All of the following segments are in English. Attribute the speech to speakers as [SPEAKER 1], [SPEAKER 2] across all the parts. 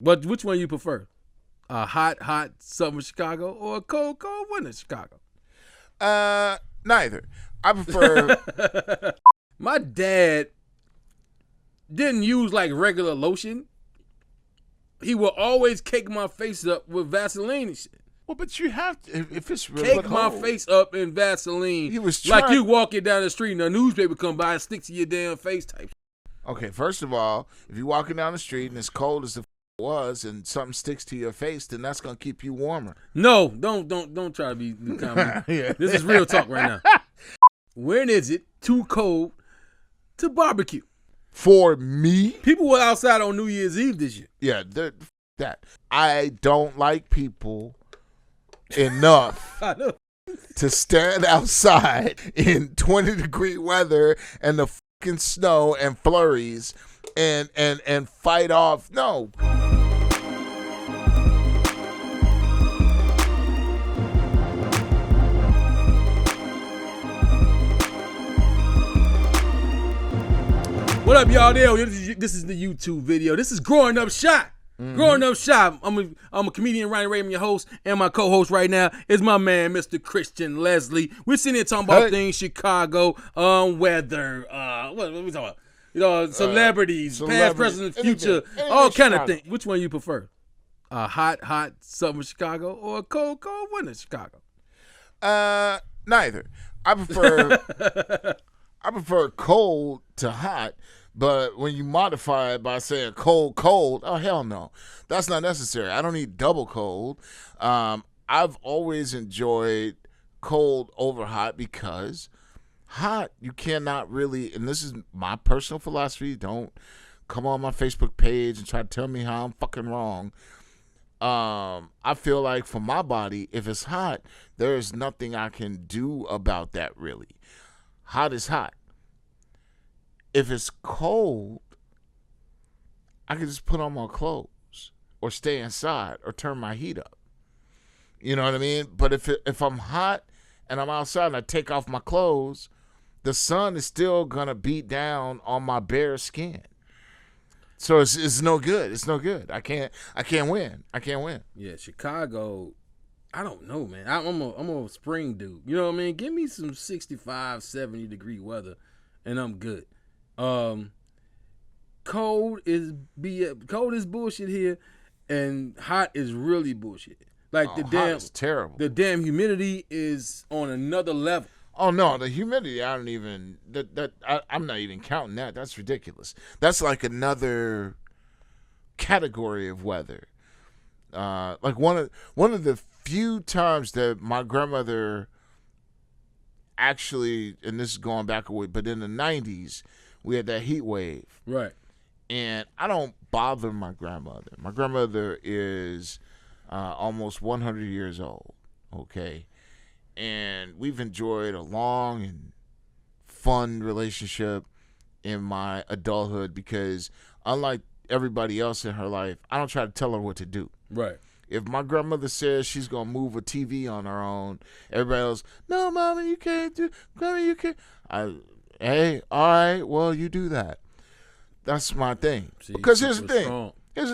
[SPEAKER 1] But which one you prefer? A hot summer Chicago or a cold winter Chicago?
[SPEAKER 2] Neither. I prefer.
[SPEAKER 1] My dad didn't use like regular lotion. He would always cake my face up with Vaseline and shit.
[SPEAKER 2] Well, but you have to, if it's really
[SPEAKER 1] cake my face up in Vaseline.
[SPEAKER 2] He was
[SPEAKER 1] like you walking down the street and a newspaper come by and stick to your damn face type.
[SPEAKER 2] Okay, first of all, if you're walking down the street and it's cold as the was and something sticks to your face, then that's gonna keep you warmer.
[SPEAKER 1] No, don't try to be comedy. Yeah. This is real talk right now. When is it too cold to barbecue?
[SPEAKER 2] For me,
[SPEAKER 1] people were outside on New Year's Eve this year.
[SPEAKER 2] Yeah, that I don't like people enough to stand outside in 20-degree weather and the fucking snow and flurries and fight off. No. What up, y'all? This is the YouTube video. This is Growing Up Shot. Mm-hmm. Growing Up Shot. I'm a comedian, Ronnie Ray. I'm your host, and my co-host right now is my man, Mr. Khristian Leslie. We're sitting here talking about things, Chicago, weather, what we talking about? Celebrities, past, present, future, all kind of things. Which one you prefer? A hot summer Chicago or a cold winter Chicago? Neither. I prefer cold to hot. But when you modify it by saying cold, oh, hell no. That's not necessary. I don't need double cold. I've always enjoyed cold over hot because hot, you cannot really, and this is my personal philosophy, don't come on my Facebook page and try to tell me how I'm fucking wrong. I feel like for my body, if it's hot, there is nothing I can do about that really. Hot is hot. If it's cold, I can just put on my clothes or stay inside or turn my heat up. You know what I mean? But if I'm hot and I'm outside and I take off my clothes, the sun is still going to beat down on my bare skin. So it's no good. It's no good. I can't win.
[SPEAKER 1] Yeah, Chicago, I don't know, man. I'm a spring dude. You know what I mean? Give me some 65, 70 degree weather and I'm good. Cold is bullshit here, and hot is really bullshit. Like
[SPEAKER 2] hot is terrible.
[SPEAKER 1] The damn humidity is on another level.
[SPEAKER 2] Oh no, the humidity! I'm not even counting that. That's ridiculous. That's like another category of weather. Like one of the few times that my grandmother actually, and this is going back a way, but in the 90s. We had that heat wave.
[SPEAKER 1] Right.
[SPEAKER 2] And I don't bother my grandmother. My grandmother is almost 100 years old, okay? And we've enjoyed a long and fun relationship in my adulthood because unlike everybody else in her life, I don't try to tell her what to do.
[SPEAKER 1] Right.
[SPEAKER 2] If my grandmother says she's going to move a TV on her own, everybody else, no, Mama, you can't do, Grandma, you can't. Hey, all right, well, you do that. That's my thing. Because here's the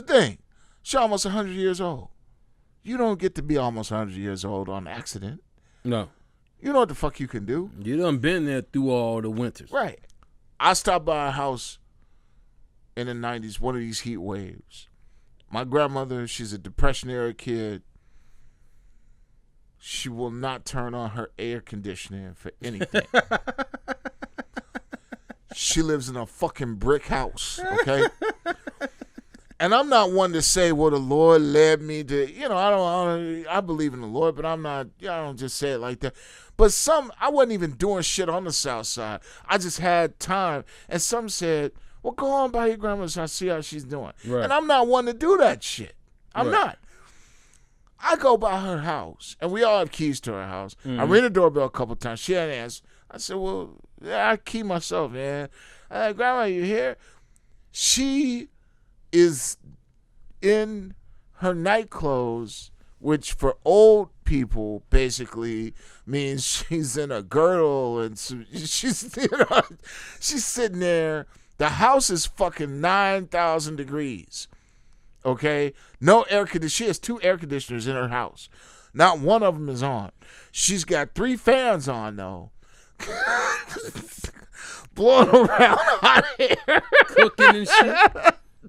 [SPEAKER 2] thing. She's almost 100 years old. You don't get to be almost 100 years old on accident.
[SPEAKER 1] No.
[SPEAKER 2] You know what the fuck you can do.
[SPEAKER 1] You done been there through all the winters.
[SPEAKER 2] Right. I stopped by a house in the 90s, one of these heat waves. My grandmother, she's a Depression-era kid. She will not turn on her air conditioning for anything. She lives in a fucking brick house, okay? And I'm not one to say, well, the Lord led me to, I believe in the Lord, but I'm not, I don't just say it like that. But I wasn't even doing shit on the South Side. I just had time. And some said, well, go on by your grandma's house, see how she's doing. Right. And I'm not one to do that shit. I'm not. I go by her house, and we all have keys to her house. Mm-hmm. I ring the doorbell a couple times. She hadn't answered. I said, well, yeah, I key myself, man. Grandma, you here? She is in her night clothes, which for old people basically means she's in a girdle, and she's sitting there. The house is fucking 9,000 degrees. okay? No air conditioner. She has 2 air conditioners in her house. Not one of them is on. She's got 3 fans on, though. Blowing around hot air.
[SPEAKER 1] Cooking and shit.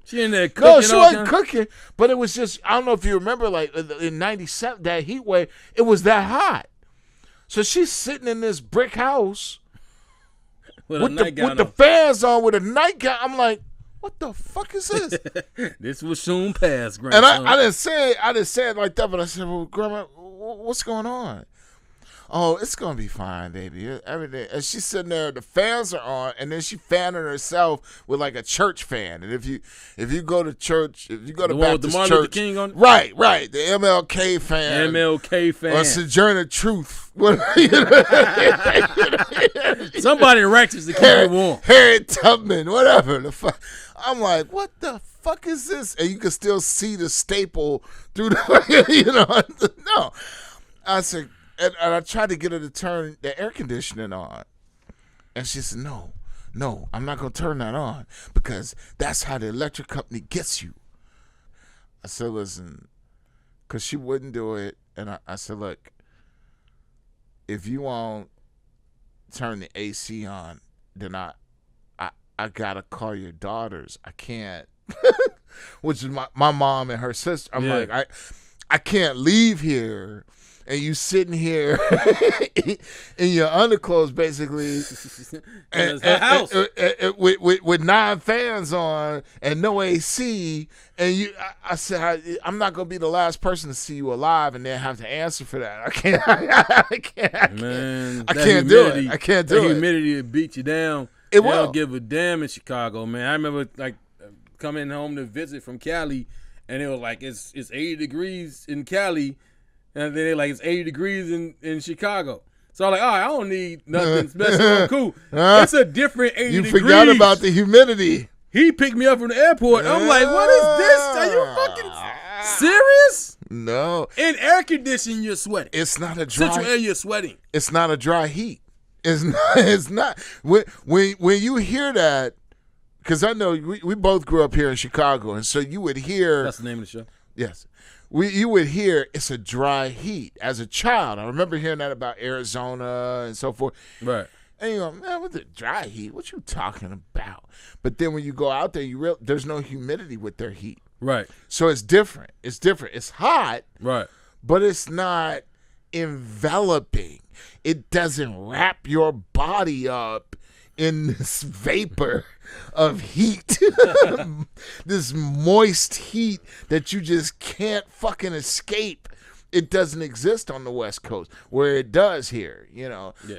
[SPEAKER 1] She in there cooking.
[SPEAKER 2] No, she wasn't cooking, but it was just, I don't know if you remember, like in 97, that heat wave, it was that hot. So she's sitting in this brick house with the fans on, with a nightgown. I'm like, what the fuck is this?
[SPEAKER 1] This will soon pass, grandson.
[SPEAKER 2] And I didn't say it like that, but I said, well, Grandma, what's going on? Oh, it's gonna be fine, baby. Everything. And she's sitting there, the fans are on, and then she fanning herself with like a church fan. And if you go to church, if you go to
[SPEAKER 1] the
[SPEAKER 2] Baptist
[SPEAKER 1] one with
[SPEAKER 2] church,
[SPEAKER 1] Luther King on it?
[SPEAKER 2] right, the MLK fan, or Sojourner Truth.
[SPEAKER 1] Somebody righteous to keep it warm.
[SPEAKER 2] Harriet Tubman, whatever the fuck. I'm like, what the fuck is this? And you can still see the staple through the, no. I said. And I tried to get her to turn the air conditioning on. And she said, no, I'm not going to turn that on because that's how the electric company gets you. I said, listen, because she wouldn't do it. And I said, look, if you won't turn the AC on, then I got to call your daughters. I can't. Which is my mom and her sister. I'm like, I can't leave here. And you sitting here in your underclothes, basically, with 9 fans on and no AC. And I said, I'm not gonna be the last person to see you alive and then have to answer for that. I can't do it. I can't do it.
[SPEAKER 1] Humidity will beat you down.
[SPEAKER 2] It
[SPEAKER 1] will.
[SPEAKER 2] They
[SPEAKER 1] don't give a damn in Chicago, man. I remember like coming home to visit from Cali, and it was like it's 80 degrees in Cali. And then they're like, it's 80 degrees in Chicago. So I'm like, all right, I don't need nothing special. I'm cool. It's a different 80 degrees.
[SPEAKER 2] You forgot about the humidity.
[SPEAKER 1] He picked me up from the airport. I'm like, what is this? Are you fucking serious?
[SPEAKER 2] No.
[SPEAKER 1] In air conditioning, you're sweating.
[SPEAKER 2] It's not a dry.
[SPEAKER 1] Central air, you're sweating.
[SPEAKER 2] It's not a dry heat. It's not. When you hear that, because I know we both grew up here in Chicago, and so you would hear.
[SPEAKER 1] That's the name of the show.
[SPEAKER 2] Yes. You would hear it's a dry heat as a child. I remember hearing that about Arizona and so forth.
[SPEAKER 1] Right.
[SPEAKER 2] And you go, man, what's the dry heat? What you talking about? But then when you go out there, there's no humidity with their heat.
[SPEAKER 1] Right.
[SPEAKER 2] So it's different. It's different. It's hot.
[SPEAKER 1] Right.
[SPEAKER 2] But it's not enveloping. It doesn't wrap your body up in this vapor of heat, this moist heat that you just can't fucking escape. It doesn't exist on the West Coast where it does here.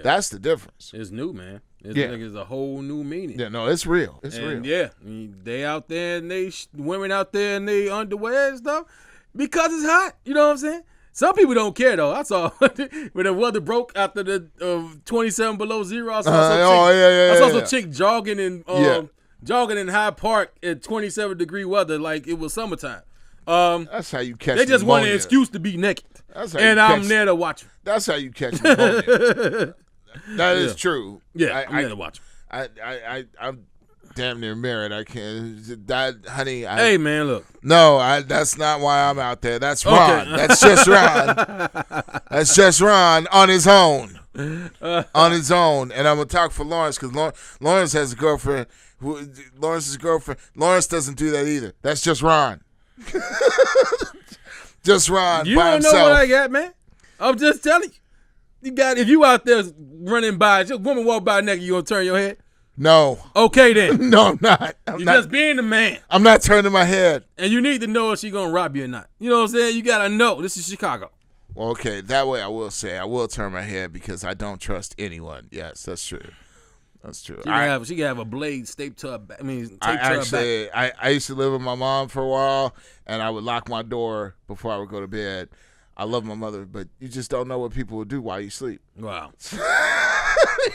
[SPEAKER 2] That's the difference.
[SPEAKER 1] It's new, man. It's a whole new meaning.
[SPEAKER 2] Yeah, no, it's real. It's real.
[SPEAKER 1] Yeah, I mean, they out there and women out there in they underwear and stuff because it's hot. You know what I'm saying? Some people don't care though. I saw when the weather broke after the 27 below zero. I saw some chick jogging in Hyde Park at 27-degree weather like it was summertime.
[SPEAKER 2] That's how you catch.
[SPEAKER 1] They just
[SPEAKER 2] pneumonia.
[SPEAKER 1] want an excuse to be naked,
[SPEAKER 2] and
[SPEAKER 1] I'm there to watch them.
[SPEAKER 2] That's how you catch pneumonia. That is true.
[SPEAKER 1] Yeah, I'm there to watch them.
[SPEAKER 2] I'm damn near married. I can't. That, honey.
[SPEAKER 1] Hey, man, look.
[SPEAKER 2] No, that's not why I'm out there. That's Ron. Okay. That's just Ron. That's just Ron on his own. On his own. And I'm going to talk for Lawrence because Lawrence has a girlfriend. Lawrence's girlfriend. Lawrence doesn't do that either. That's just Ron. Just Ron
[SPEAKER 1] you
[SPEAKER 2] by
[SPEAKER 1] don't
[SPEAKER 2] himself.
[SPEAKER 1] know what I got, man. I'm just telling you. If you out there running by, just woman walk by naked, you going to turn your head?
[SPEAKER 2] No.
[SPEAKER 1] Okay, then.
[SPEAKER 2] No, I'm not.
[SPEAKER 1] You're just being the man.
[SPEAKER 2] I'm not turning my head.
[SPEAKER 1] And you need to know if she's going to rob you or not. You know what I'm saying? You got to know. This is Chicago.
[SPEAKER 2] Well, okay. That way I will say I will turn my head because I don't trust anyone. Yes, that's true. That's true.
[SPEAKER 1] She can have a blade taped to her back. I
[SPEAKER 2] used to live with my mom for a while, and I would lock my door before I would go to bed. I love my mother, but you just don't know what people will do while you sleep.
[SPEAKER 1] Wow.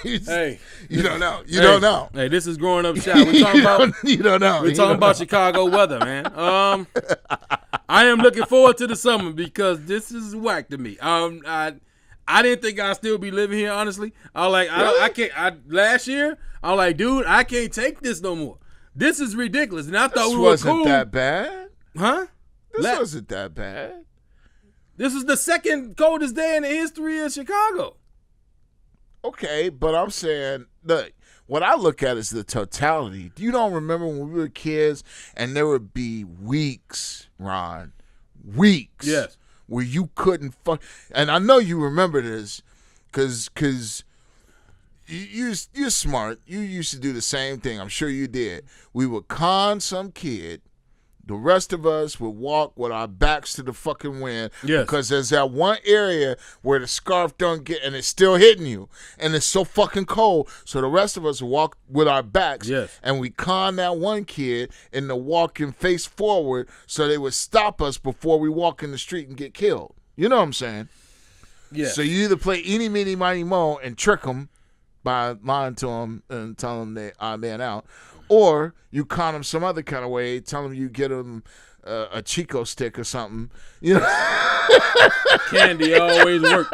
[SPEAKER 2] You don't know. You don't know.
[SPEAKER 1] Hey, this is growing up shot. We're talking about
[SPEAKER 2] you don't know.
[SPEAKER 1] We're talking about Chicago weather, man. I am looking forward to the summer because this is whack to me. I didn't think I'd still be living here, honestly. I can't. Last year, I'm like, dude, I can't take this no more. This is ridiculous. And I thought we were cool.
[SPEAKER 2] Wasn't that bad.
[SPEAKER 1] Huh?
[SPEAKER 2] This wasn't that bad.
[SPEAKER 1] This is the second coldest day in the history of Chicago.
[SPEAKER 2] Okay, but I'm saying, look, what I look at is the totality. You don't remember when we were kids and there would be weeks, Ron,
[SPEAKER 1] yes,
[SPEAKER 2] where you couldn't fuck. And I know you remember this because you're smart. You used to do the same thing. I'm sure you did. We would con some kid. The rest of us would walk with our backs to the fucking wind.
[SPEAKER 1] Yes.
[SPEAKER 2] Because there's that one area where the scarf don't get, and it's still hitting you. And it's so fucking cold. So the rest of us would walk with our backs.
[SPEAKER 1] Yes.
[SPEAKER 2] And we con that one kid into walking face forward so they would stop us before we walk in the street and get killed. You know what I'm saying?
[SPEAKER 1] Yeah.
[SPEAKER 2] So you either play eeny, meeny, miny, mo and trick them by lying to them and telling them they odd man out. Or you con them some other kind of way, tell them you get them a Chico stick or something. You know,
[SPEAKER 1] candy always works.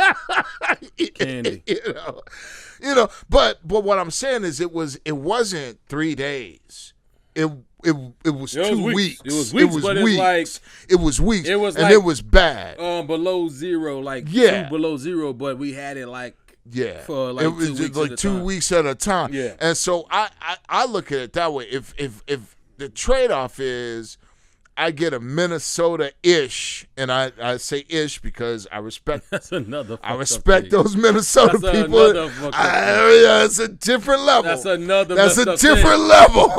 [SPEAKER 1] Candy,
[SPEAKER 2] you know. But what I'm saying is, it wasn't 3 days. It was 2 weeks.
[SPEAKER 1] It was weeks, but
[SPEAKER 2] it was weeks.
[SPEAKER 1] It was
[SPEAKER 2] and
[SPEAKER 1] like,
[SPEAKER 2] it was bad.
[SPEAKER 1] Below zero, like 2 below zero, but we had it like.
[SPEAKER 2] Yeah,
[SPEAKER 1] for like
[SPEAKER 2] it was
[SPEAKER 1] 2
[SPEAKER 2] just
[SPEAKER 1] weeks
[SPEAKER 2] like
[SPEAKER 1] at
[SPEAKER 2] 2 weeks at a time.
[SPEAKER 1] Yeah,
[SPEAKER 2] and so I look at it that way. If the trade off is I get a Minnesota-ish, and I say ish because I respect.
[SPEAKER 1] That's another.
[SPEAKER 2] I respect those Minnesota people. Yeah, it's a different level.
[SPEAKER 1] That's another.
[SPEAKER 2] That's a different level.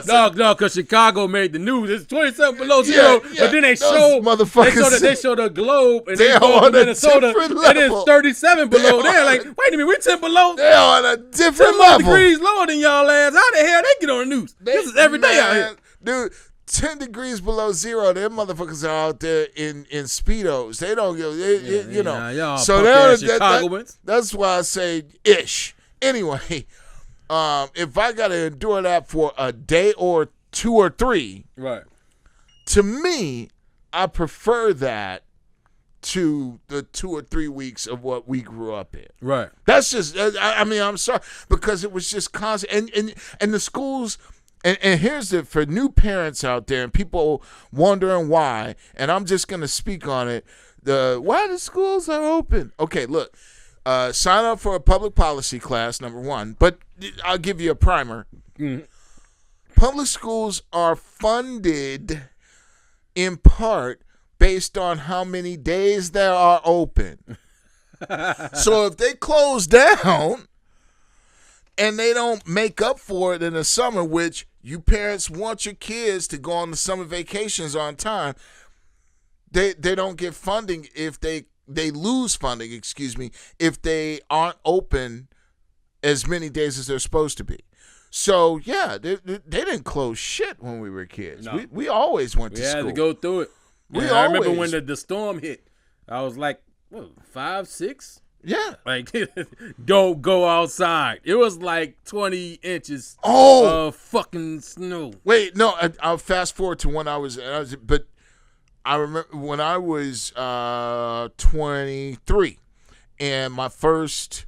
[SPEAKER 1] No, because Chicago made the news. It's 27 below zero, but then they showed motherfuckers. They showed a globe, and they go to Minnesota, and it's 37 below. They're like, wait a minute, we're 10 below.
[SPEAKER 2] They're on a different
[SPEAKER 1] 10
[SPEAKER 2] level.
[SPEAKER 1] degrees lower than y'all ass. How the hell they get on the news? This is every day out here,
[SPEAKER 2] dude. 10 degrees below zero, them motherfuckers are out there in Speedos. They don't go, you know.
[SPEAKER 1] Y'all
[SPEAKER 2] so that's why I say ish. Anyway, if I got to endure that for a day or 2 or 3,
[SPEAKER 1] right?
[SPEAKER 2] To me, I prefer that to the 2 or 3 weeks of what we grew up in.
[SPEAKER 1] Right.
[SPEAKER 2] That's just, I mean, I'm sorry, because it was just constant. And the schools. And here's it for new parents out there and people wondering why, and I'm just going to speak on it. Why the schools are open. Okay, look, sign up for a public policy class, number one, but I'll give you a primer.
[SPEAKER 1] Mm-hmm.
[SPEAKER 2] Public schools are funded in part based on how many days they are open. So if they close down and they don't make up for it in the summer, which you parents want your kids to go on the summer vacations on time, they don't get funding if they lose funding, if they aren't open as many days as they're supposed to be. So, yeah, they didn't close shit when we were kids. No. We always went to school.
[SPEAKER 1] We had to go through it. I remember when the storm hit, I was like, 5, 6?
[SPEAKER 2] Yeah.
[SPEAKER 1] Like, don't go outside. It was like 20 inches of fucking snow.
[SPEAKER 2] Wait, no, I'll fast forward to when I was, but I remember when I was 23 and my first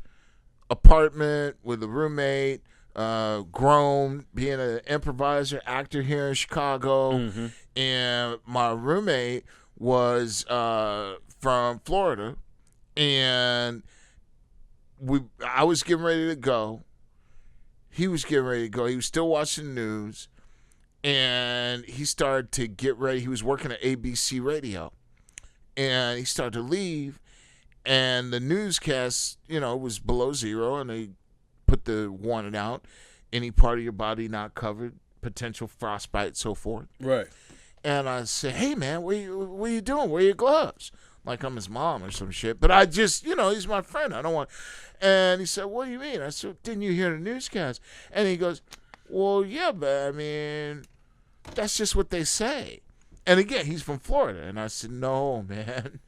[SPEAKER 2] apartment with a roommate, grown, being an improviser, actor here in Chicago, mm-hmm. and my roommate was from Florida. And I was getting ready to go. He was getting ready to go. He was still watching the news. And he started to get ready. He was working at ABC Radio. And he started to leave. And the newscast, was below zero. And they put the warning out. Any part of your body not covered. Potential frostbite, so forth.
[SPEAKER 1] Right.
[SPEAKER 2] And I said, hey, man, what are you doing? Where are your gloves? Like I'm his mom or some shit. But I just, he's my friend. I don't want. And he said, what do you mean? I said, didn't you hear the newscast? And he goes, well, yeah, but I mean, that's just what they say. And again, he's from Florida. And I said, no, man.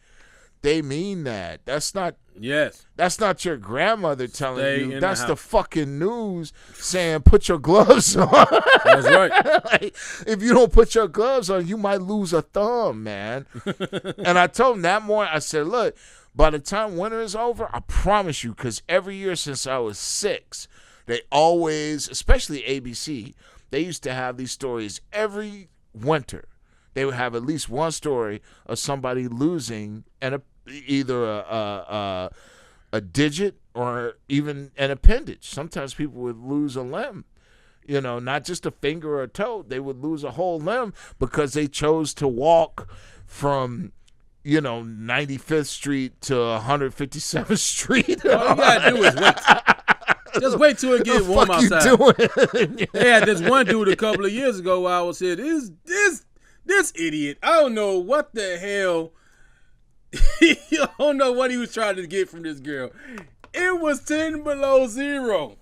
[SPEAKER 2] They mean that. That's not.
[SPEAKER 1] Yes.
[SPEAKER 2] That's not your grandmother telling you. That's the fucking news saying put your gloves on.
[SPEAKER 1] That's right.
[SPEAKER 2] Like, if you don't put your gloves on, you might lose a thumb, man. And I told him that morning, I said, look, by the time winter is over, I promise you, because every year since I was 6, they always, especially ABC, they used to have these stories every winter. they would have at least one story of somebody losing either a digit or even an appendage. Sometimes people would lose a limb. Not just a finger or a toe. They would lose a whole limb because they chose to walk from 95th Street to 157th Street.
[SPEAKER 1] All you gotta do is wait. Just wait till it get warm outside. They had this one dude a couple of years ago where I was here. This idiot. I don't know what the hell. I don't know what he was trying to get from this girl. It was 10 below zero.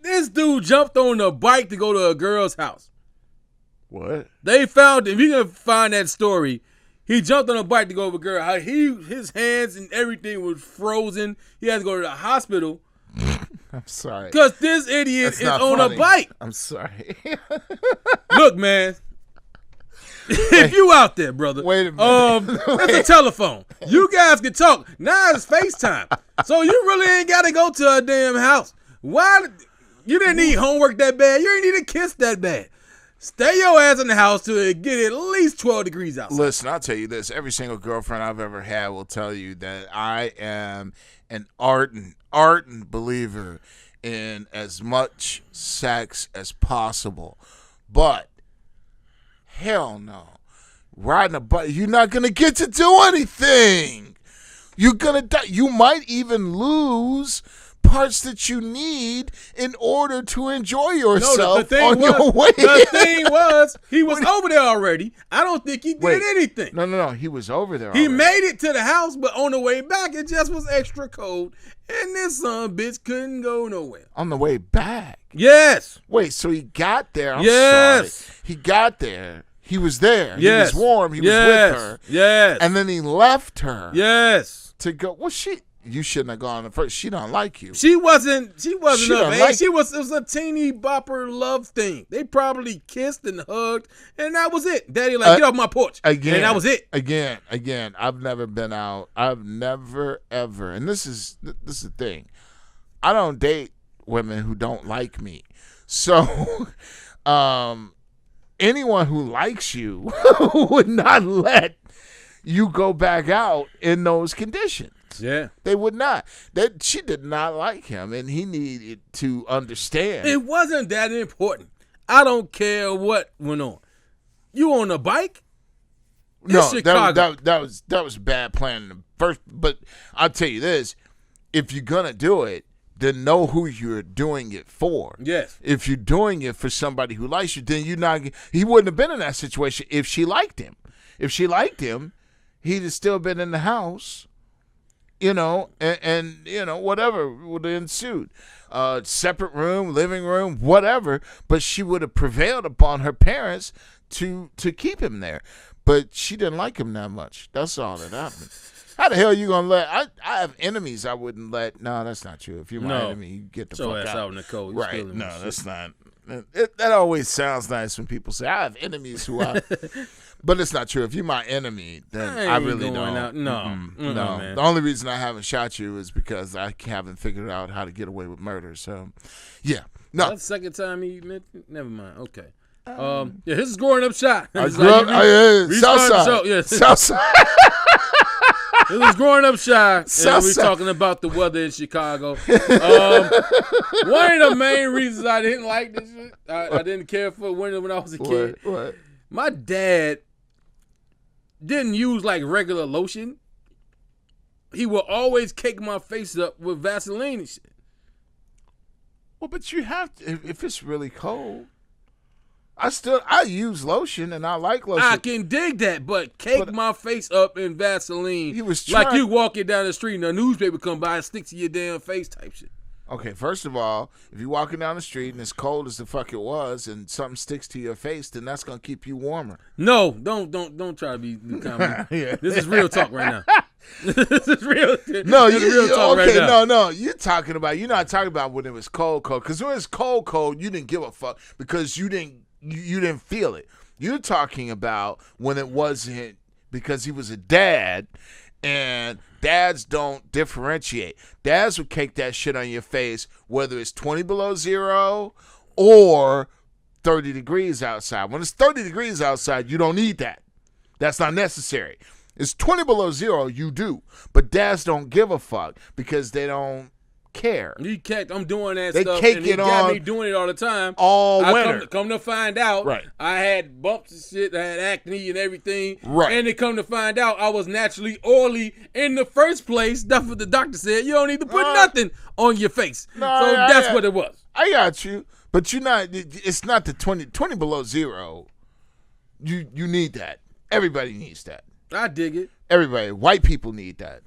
[SPEAKER 1] This dude jumped on a bike to go to a girl's house.
[SPEAKER 2] What?
[SPEAKER 1] They found him. You can find that story. He jumped on a bike to go to a girl. His hands and everything was frozen. He had to go to the hospital.
[SPEAKER 2] I'm sorry.
[SPEAKER 1] Because this idiot is on
[SPEAKER 2] funny.
[SPEAKER 1] a bike.
[SPEAKER 2] I'm sorry.
[SPEAKER 1] Look, man. If you out there, brother.
[SPEAKER 2] Wait a minute.
[SPEAKER 1] It's a telephone. You guys can talk. Now it's FaceTime. So you really ain't got to go to a damn house. Why? You didn't need homework that bad. You didn't need a kiss that bad. Stay your ass in the house till it get at least 12 degrees outside.
[SPEAKER 2] Listen, I'll tell you this. Every single girlfriend I've ever had will tell you that I am an ardent believer in as much sex as possible. But, hell no. Riding a bike, you're not going to get to do anything. You're going to die. You might even lose parts that you need in order to enjoy yourself your way.
[SPEAKER 1] The thing was, he was over there already. I don't think he did anything.
[SPEAKER 2] No. He was over there
[SPEAKER 1] He
[SPEAKER 2] already.
[SPEAKER 1] made it to the house, but on the way back, it just was extra cold. And this son of a bitch couldn't go nowhere.
[SPEAKER 2] On the way back?
[SPEAKER 1] Yes.
[SPEAKER 2] Wait, so he got there. I'm
[SPEAKER 1] yes.
[SPEAKER 2] sorry. He got there. He was there.
[SPEAKER 1] Yes.
[SPEAKER 2] He was warm. He was with her.
[SPEAKER 1] Yes.
[SPEAKER 2] And then he left her.
[SPEAKER 1] Yes.
[SPEAKER 2] To go. Well, you shouldn't have gone first. She don't like you.
[SPEAKER 1] She wasn't of age. It was a teeny bopper love thing. They probably kissed and hugged, and that was it. Daddy get off my porch.
[SPEAKER 2] Again.
[SPEAKER 1] And that was it.
[SPEAKER 2] Again. I've never been out. I've never ever. And this is the thing. I don't date women who don't like me. So anyone who likes you would not let you go back out in those conditions.
[SPEAKER 1] Yeah.
[SPEAKER 2] They would not. She did not like him, and he needed to understand.
[SPEAKER 1] It wasn't that important. I don't care what went on. You on a bike?
[SPEAKER 2] No,
[SPEAKER 1] Chicago.
[SPEAKER 2] that was bad planning first. But I'll tell you this: if you're gonna do it, then know who you're doing it for.
[SPEAKER 1] Yes.
[SPEAKER 2] If you're doing it for somebody who likes you, then he wouldn't have been in that situation if she liked him. If she liked him, he'd have still been in the house. And whatever would have ensued. Separate room, living room, whatever. But she would have prevailed upon her parents to keep him there. But she didn't like him that much. That's all that happened. How the hell are you going to let? I have enemies I wouldn't let. No, that's not true. If you're my enemy, you get the fuck out.
[SPEAKER 1] Out in the cold.
[SPEAKER 2] Right. No, that's not. That always sounds nice when people say, I have enemies who I... But it's not true. If you're my enemy, then I really don't.
[SPEAKER 1] Out. No.
[SPEAKER 2] No.
[SPEAKER 1] Man.
[SPEAKER 2] The only reason I haven't shot you is because I haven't figured out how to get away with murder. So, yeah. No.
[SPEAKER 1] That's the second time he mentioned. Never mind. Okay. This is growing up shot.
[SPEAKER 2] I grew up Southside.
[SPEAKER 1] Yeah.
[SPEAKER 2] Southside.
[SPEAKER 1] This is growing up shy. And we're talking about the weather in Chicago. One of the main reasons I didn't like this shit, I didn't care for winter when I was a kid.
[SPEAKER 2] What?
[SPEAKER 1] My dad didn't use like regular lotion. He would always cake my face up with Vaseline and shit.
[SPEAKER 2] Well, but you have to, if it's really cold. I use lotion and I like lotion.
[SPEAKER 1] I can dig that, but my face up in Vaseline.
[SPEAKER 2] He was
[SPEAKER 1] like you walking down the street and a newspaper come by and stick to your damn face type shit.
[SPEAKER 2] Okay, first of all, if you're walking down the street and it's cold as the fuck it was and something sticks to your face, then that's going to keep you warmer.
[SPEAKER 1] No, don't try to be comedy. Yeah. This is real talk right now. This is real.
[SPEAKER 2] No,
[SPEAKER 1] real talk right now.
[SPEAKER 2] No. You're not talking about when it was cold. Because when it's cold, you didn't give a fuck because you didn't feel it. You're talking about when it wasn't because he was a dad. And dads don't differentiate. Dads would cake that shit on your face, whether it's 20 below zero or 30 degrees outside. When it's 30 degrees outside, you don't need that. That's not necessary. It's 20 below zero, you do. But dads don't give a fuck because they don't care.
[SPEAKER 1] I'm doing that
[SPEAKER 2] they
[SPEAKER 1] stuff,
[SPEAKER 2] cake
[SPEAKER 1] and
[SPEAKER 2] it
[SPEAKER 1] got
[SPEAKER 2] on
[SPEAKER 1] me doing it all the time.
[SPEAKER 2] All winter.
[SPEAKER 1] Come to find out,
[SPEAKER 2] right.
[SPEAKER 1] I had bumps and shit. I had acne and everything.
[SPEAKER 2] Right.
[SPEAKER 1] And they come to find out I was naturally oily in the first place. That's what the doctor said. You don't need to put nothing on your face. So that's what it was.
[SPEAKER 2] I got you. But you're not. It's not the 20 below zero. You need that. Everybody needs that.
[SPEAKER 1] I dig it.
[SPEAKER 2] Everybody. White people need that.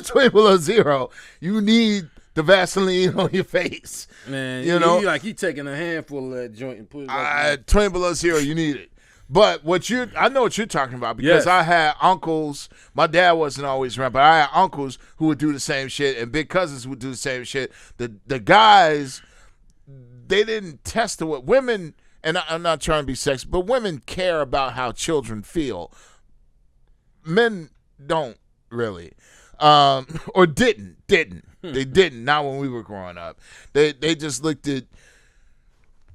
[SPEAKER 2] 20 below zero. You need the Vaseline on your face.
[SPEAKER 1] Man,
[SPEAKER 2] you know,
[SPEAKER 1] he taking a handful of that joint and put it
[SPEAKER 2] 20 below zero, you need it. But I know what you're talking about because I had uncles. My dad wasn't always around, but I had uncles who would do the same shit and big cousins who would do the same shit. The guys, they didn't test the women, and I'm not trying to be sexist, but women care about how children feel. Men don't really, or didn't. They didn't. Not when we were growing up. They just looked at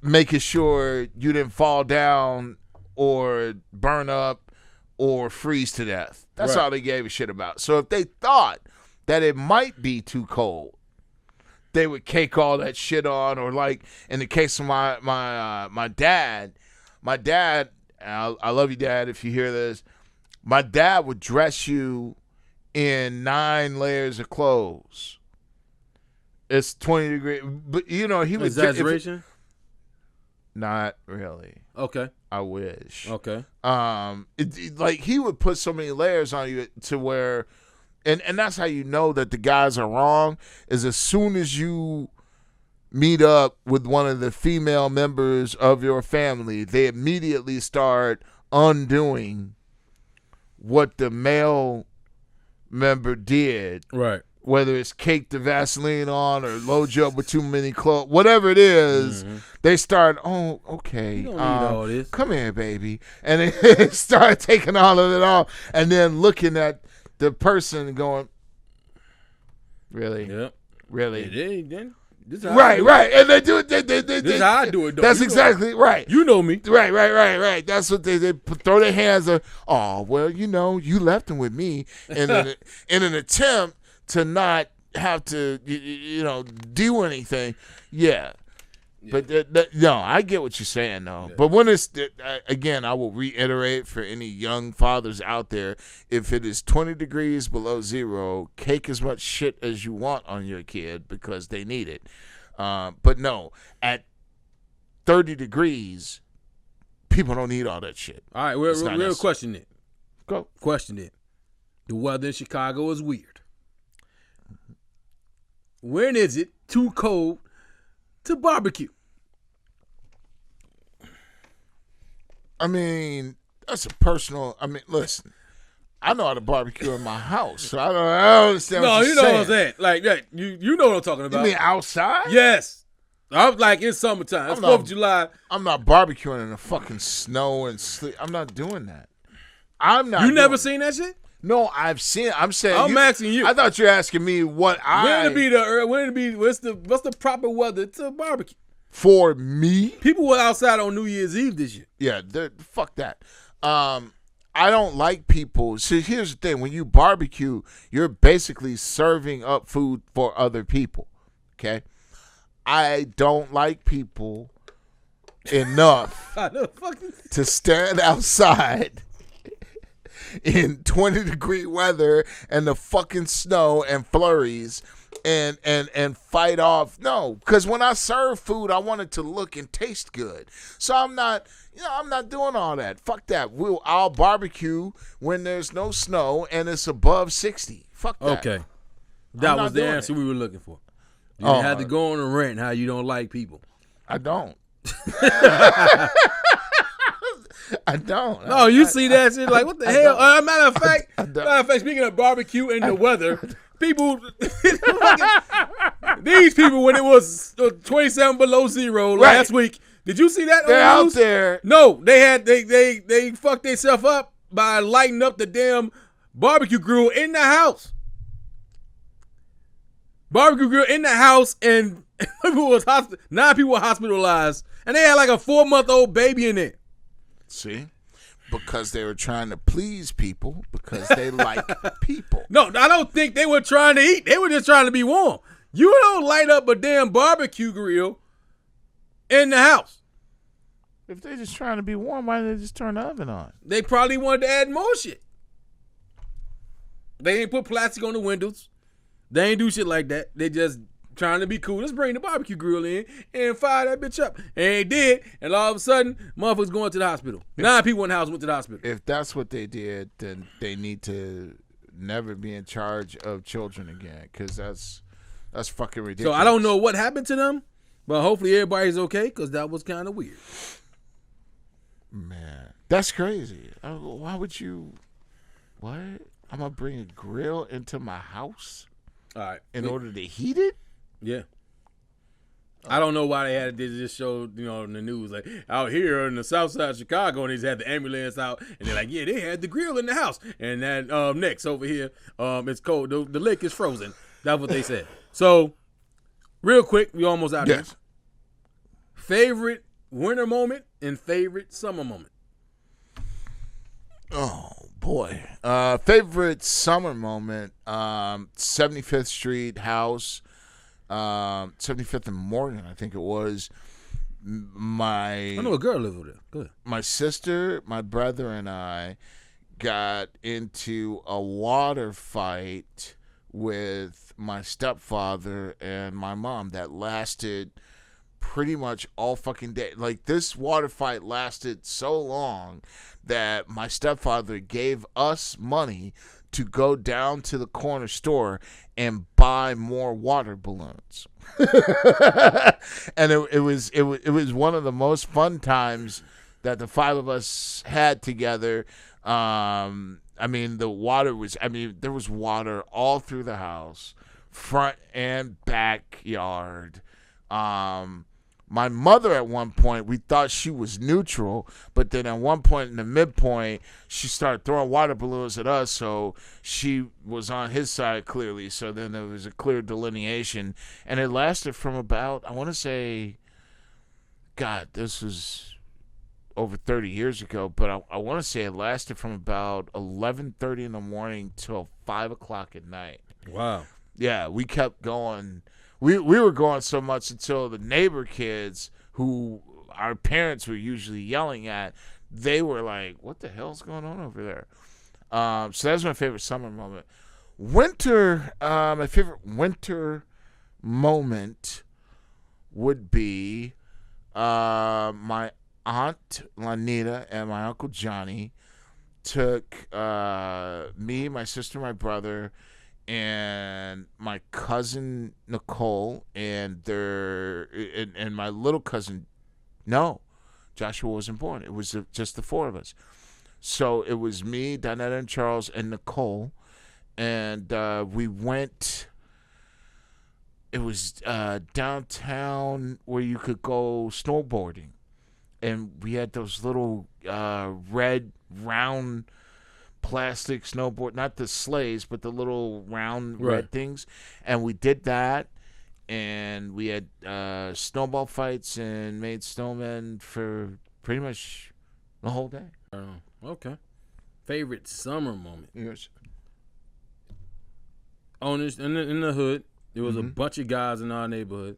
[SPEAKER 2] making sure you didn't fall down or burn up or freeze to death. That's all they gave a shit about. So if they thought that it might be too cold, they would cake all that shit on. Or like in the case of my dad, I love you, Dad, if you hear this. My dad would dress you in 9 layers of clothes. It's 20 degrees, but he was
[SPEAKER 1] exaggeration.
[SPEAKER 2] Not really.
[SPEAKER 1] Okay.
[SPEAKER 2] I wish.
[SPEAKER 1] Okay.
[SPEAKER 2] Like he would put so many layers on you to where, and that's how you know that the guys are wrong. Is as soon as you meet up with one of the female members of your family, they immediately start undoing what the male member did.
[SPEAKER 1] Right.
[SPEAKER 2] Whether it's cake the Vaseline on or load you up with too many clothes, whatever it is, they start, okay.
[SPEAKER 1] You don't need all this.
[SPEAKER 2] Come here, baby. And they start taking all of it off and then looking at the person going, really?
[SPEAKER 1] Yep.
[SPEAKER 2] Really?
[SPEAKER 1] This is how
[SPEAKER 2] right. And they do it. This
[SPEAKER 1] is how I do it, though.
[SPEAKER 2] That's exactly right.
[SPEAKER 1] You know me.
[SPEAKER 2] Right. That's what they throw their hands up. Oh, well, you left them with me in an attempt to not have to, do anything. Yeah. But no, I get what you're saying, though. Yeah. But when it's, again, I will reiterate for any young fathers out there, if it is 20 degrees below zero, cake as much shit as you want on your kid because they need it. But no, at 30 degrees, people don't need all that shit.
[SPEAKER 1] All right, we'll question it.
[SPEAKER 2] Go.
[SPEAKER 1] Question it. The weather in Chicago is weird. When is it too cold to barbecue?
[SPEAKER 2] I mean, that's a personal. Listen, I know how to barbecue in my house, so I don't understand.
[SPEAKER 1] No,
[SPEAKER 2] what
[SPEAKER 1] you know what I'm saying. Like that, you know what I'm talking about.
[SPEAKER 2] You mean outside?
[SPEAKER 1] Yes. I'm like it's summertime. It's 4th of July.
[SPEAKER 2] I'm not barbecuing in the fucking snow and sleet. I'm not doing that. I'm not.
[SPEAKER 1] You never seen that shit?
[SPEAKER 2] No, I've seen. I'm saying.
[SPEAKER 1] I'm asking you.
[SPEAKER 2] I thought you were asking me what
[SPEAKER 1] what's the proper weather to barbecue?
[SPEAKER 2] For me,
[SPEAKER 1] people were outside on New Year's Eve this year.
[SPEAKER 2] Yeah, fuck that. I don't like people. See, here's the thing: when you barbecue, you're basically serving up food for other people. Okay, I don't like people enough to stand outside in 20-degree weather and the fucking snow and flurries and fight off. No, because when I serve food, I want it to look and taste good. So I'm not doing all that. Fuck that. I'll barbecue when there's no snow and it's above 60. Fuck that.
[SPEAKER 1] Okay. That was the answer we were looking for. You had to go on a rant how you don't like people.
[SPEAKER 2] I don't. I don't.
[SPEAKER 1] No, you see that shit like, what the hell? Matter of fact, speaking of barbecue and the weather, people, these people, when it was 27 below zero last week, did you see that?
[SPEAKER 2] They're out there.
[SPEAKER 1] No, they fucked themselves up by lighting up the damn barbecue grill in the house. Barbecue grill in the house, and Nine people were hospitalized, and they had like a 4-month-old baby in there.
[SPEAKER 2] See? Because they were trying to please people because they like people.
[SPEAKER 1] No, I don't think they were trying to eat. They were just trying to be warm. You don't light up a damn barbecue grill in the house.
[SPEAKER 2] If they're just trying to be warm, why didn't they just turn the oven on?
[SPEAKER 1] They probably wanted to add more shit. They ain't put plastic on the windows. They ain't do shit like that. They just trying to be cool. Let's bring the barbecue grill in and fire that bitch up. And they did. And all of a sudden, motherfuckers going to the hospital. 9 people in the house went to the hospital.
[SPEAKER 2] If that's what they did, then they need to never be in charge of children again, because that's fucking ridiculous.
[SPEAKER 1] So I don't know what happened to them, but hopefully everybody's okay, because that was kind of weird.
[SPEAKER 2] Man, that's crazy. Why would you? What? I'm gonna bring a grill into my house,
[SPEAKER 1] all right,
[SPEAKER 2] in order to heat it?
[SPEAKER 1] Yeah. I don't know why they had it. They just showed, in the news, like out here in the south side of Chicago, and they just had the ambulance out, and they're like, yeah, they had the grill in the house. And then next over here, it's cold. The lake is frozen. That's what they said. So, real quick, we almost out here. Favorite winter moment and favorite summer moment?
[SPEAKER 2] Oh, boy. Favorite summer moment, 75th Street house. 75th and Morgan, I think it was. I
[SPEAKER 1] know a girl lives over there. Good.
[SPEAKER 2] My sister, my brother, and I got into a water fight with my stepfather and my mom that lasted pretty much all fucking day. Like, this water fight lasted so long that my stepfather gave us money to go down to the corner store and buy more water balloons. And it was one of the most fun that the 5 of us had together. There was water all through the house, front and backyard. My mother, at one point, we thought she was neutral, but then at one point in the midpoint, she started throwing water balloons at us, so she was on his side clearly. So then there was a clear delineation, and it lasted from about, I want to say, God, this was over 30 years ago, but I want to say it lasted from about 11:30 in the morning till 5 o'clock at night.
[SPEAKER 1] Wow.
[SPEAKER 2] Yeah, we kept going. We were going so much until the neighbor kids, who our parents were usually yelling at, they were like, what the hell's going on over there? So that's my favorite summer moment. Winter, my favorite winter moment would be my aunt Lanita and my uncle Johnny took me, my sister, my brother, and my cousin Nicole and my little cousin. No, Joshua wasn't born. It was just the 4 of us. So it was me, Donetta, and Charles, and Nicole, and we went. It was downtown where you could go snowboarding, and we had those little red round plastic snowboard, not the sleighs, but the little round red things. And we did that, and we had snowball fights and made snowmen for pretty much the whole day.
[SPEAKER 1] Okay. Favorite summer moment?
[SPEAKER 2] Yes.
[SPEAKER 1] In the hood, there was a bunch of guys in our neighborhood.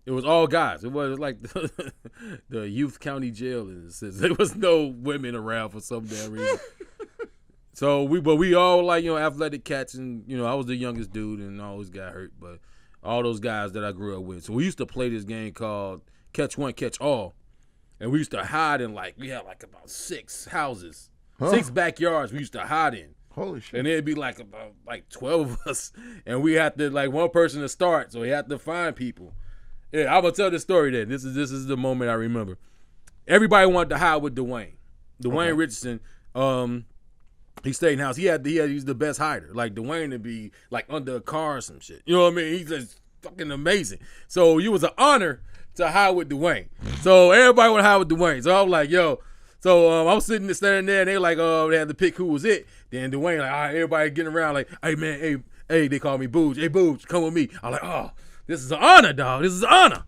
[SPEAKER 1] It was all guys. It was like the youth county jail. There was no women around for some damn reason. So we all like, athletic cats, and I was the youngest dude and I always got hurt, but all those guys that I grew up with. So we used to play this game called Catch One, Catch All. And we used to hide in we had about 6 houses, 6 backyards we used to hide in.
[SPEAKER 2] Holy shit.
[SPEAKER 1] And it'd be about 12 of us, and we had to one person to start, so we had to find people. Yeah, I'm gonna tell this story then. This is the moment I remember. Everybody wanted to hide with Dwayne. Dwayne Richardson. He stayed in the house. He's the best hider. Like, Dwayne would be under a car or some shit. You know what I mean? He's just fucking amazing. So it was an honor to hide with Dwayne. So everybody would hide with Dwayne. So I was like, yo. So I was standing there, and they they had to pick who was it. Then Dwayne all right, everybody getting around hey man, hey, they call me Booge. Hey Booge, come with me. I'm like, oh. This is an honor, dog. This is an honor.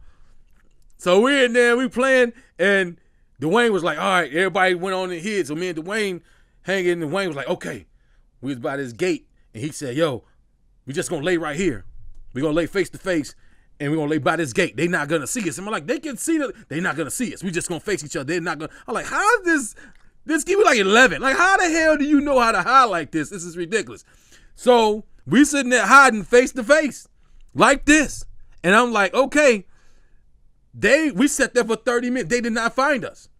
[SPEAKER 1] So we're in there, we playing, and Dwayne was like, all right, everybody went on and hid. So me and Dwayne hanging, and Dwayne was like, okay. We was by this gate, and he said, yo, we just gonna lay right here. We gonna lay face to face, and we gonna lay by this gate. They not gonna see us. And I'm like, they can see us. They not gonna see us. We just gonna face each other. They're not gonna. I'm like, how is this give me like 11. Like, how the hell do you know how to hide like this? This is ridiculous. So we sitting there hiding face to face like this. And I'm like, okay. We sat there for 30 minutes. They did not find us.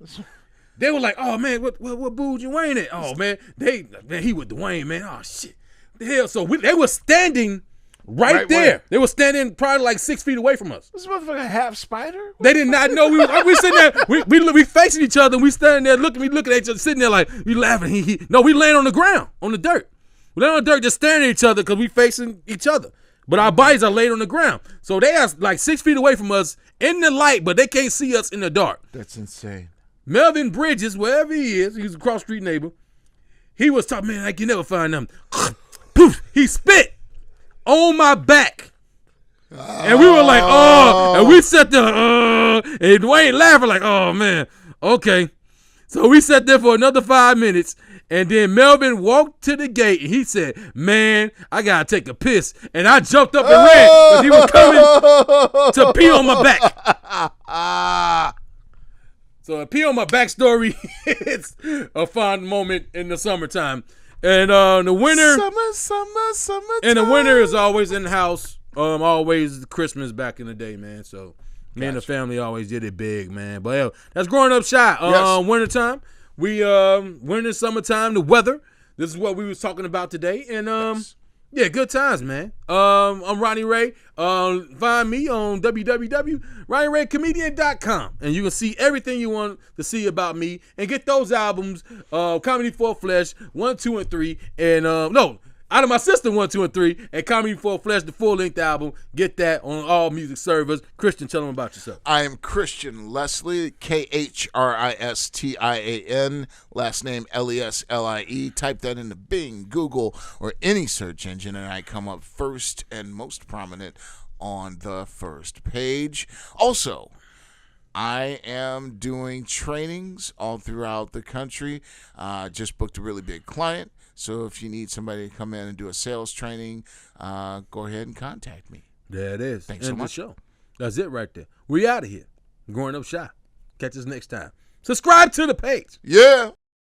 [SPEAKER 1] They were like, oh man, what booed Dwayne at? Oh man, he with Dwayne, man. Oh shit. The hell. So they were standing right there. Where? They were standing probably like 6 feet away from us.
[SPEAKER 2] This motherfucker half spider?
[SPEAKER 1] They did not know we sitting there. We facing each other. We standing there looking at each other, sitting there like we laughing. No, we laying on the ground, on the dirt. We laying on the dirt, just staring at each other because we facing each other. But our bodies are laid on the ground. So they are like 6 feet away from us in the light, but they can't see us in the dark.
[SPEAKER 2] That's insane.
[SPEAKER 1] Melvin Bridges, wherever he is, he's a cross street neighbor. He was talking, man, I can never find them. Poof, he spit on my back. And we were like, oh, and we sat there, and Dwayne laughing like, oh man, okay. So we sat there for another 5 minutes, and then Melvin walked to the gate, and he said, man, I gotta take a piss. And I jumped up and ran, because he was coming to pee on my back. So a pee on my back story, it's a fun moment in the summertime. And the winter,
[SPEAKER 2] summertime.
[SPEAKER 1] And the winter is always in the house. Always Christmas back in the day, man. So me and the family always did it big, man. But that's growing up shy.
[SPEAKER 2] Yes.
[SPEAKER 1] Wintertime. Winter, summertime, the weather. This is what we was talking about today. And
[SPEAKER 2] Yes.
[SPEAKER 1] yeah, good times, man. I'm Ronnie Ray. Find me on www.RonnieRayComedian.com, and you can see everything you want to see about me and get those albums, Comedy for Flesh 1, 2, and 3, and Out of My System 1, 2, and 3, and Comedy for Flesh, the full-length album. Get that on all music servers. Khristian, tell them about yourself.
[SPEAKER 2] I am Khristian Leslie, Khristian, last name Leslie. Type that into Bing, Google, or any search engine, and I come up first and most prominent on the first page. Also, I am doing trainings all throughout the country. Just booked a really big client. So if you need somebody to come in and do a sales training, go ahead and contact me.
[SPEAKER 1] There it is.
[SPEAKER 2] Thanks so much.
[SPEAKER 1] The show. That's it right there. We out of here. Growing Up Shy. Catch us next time. Subscribe to the page.
[SPEAKER 2] Yeah.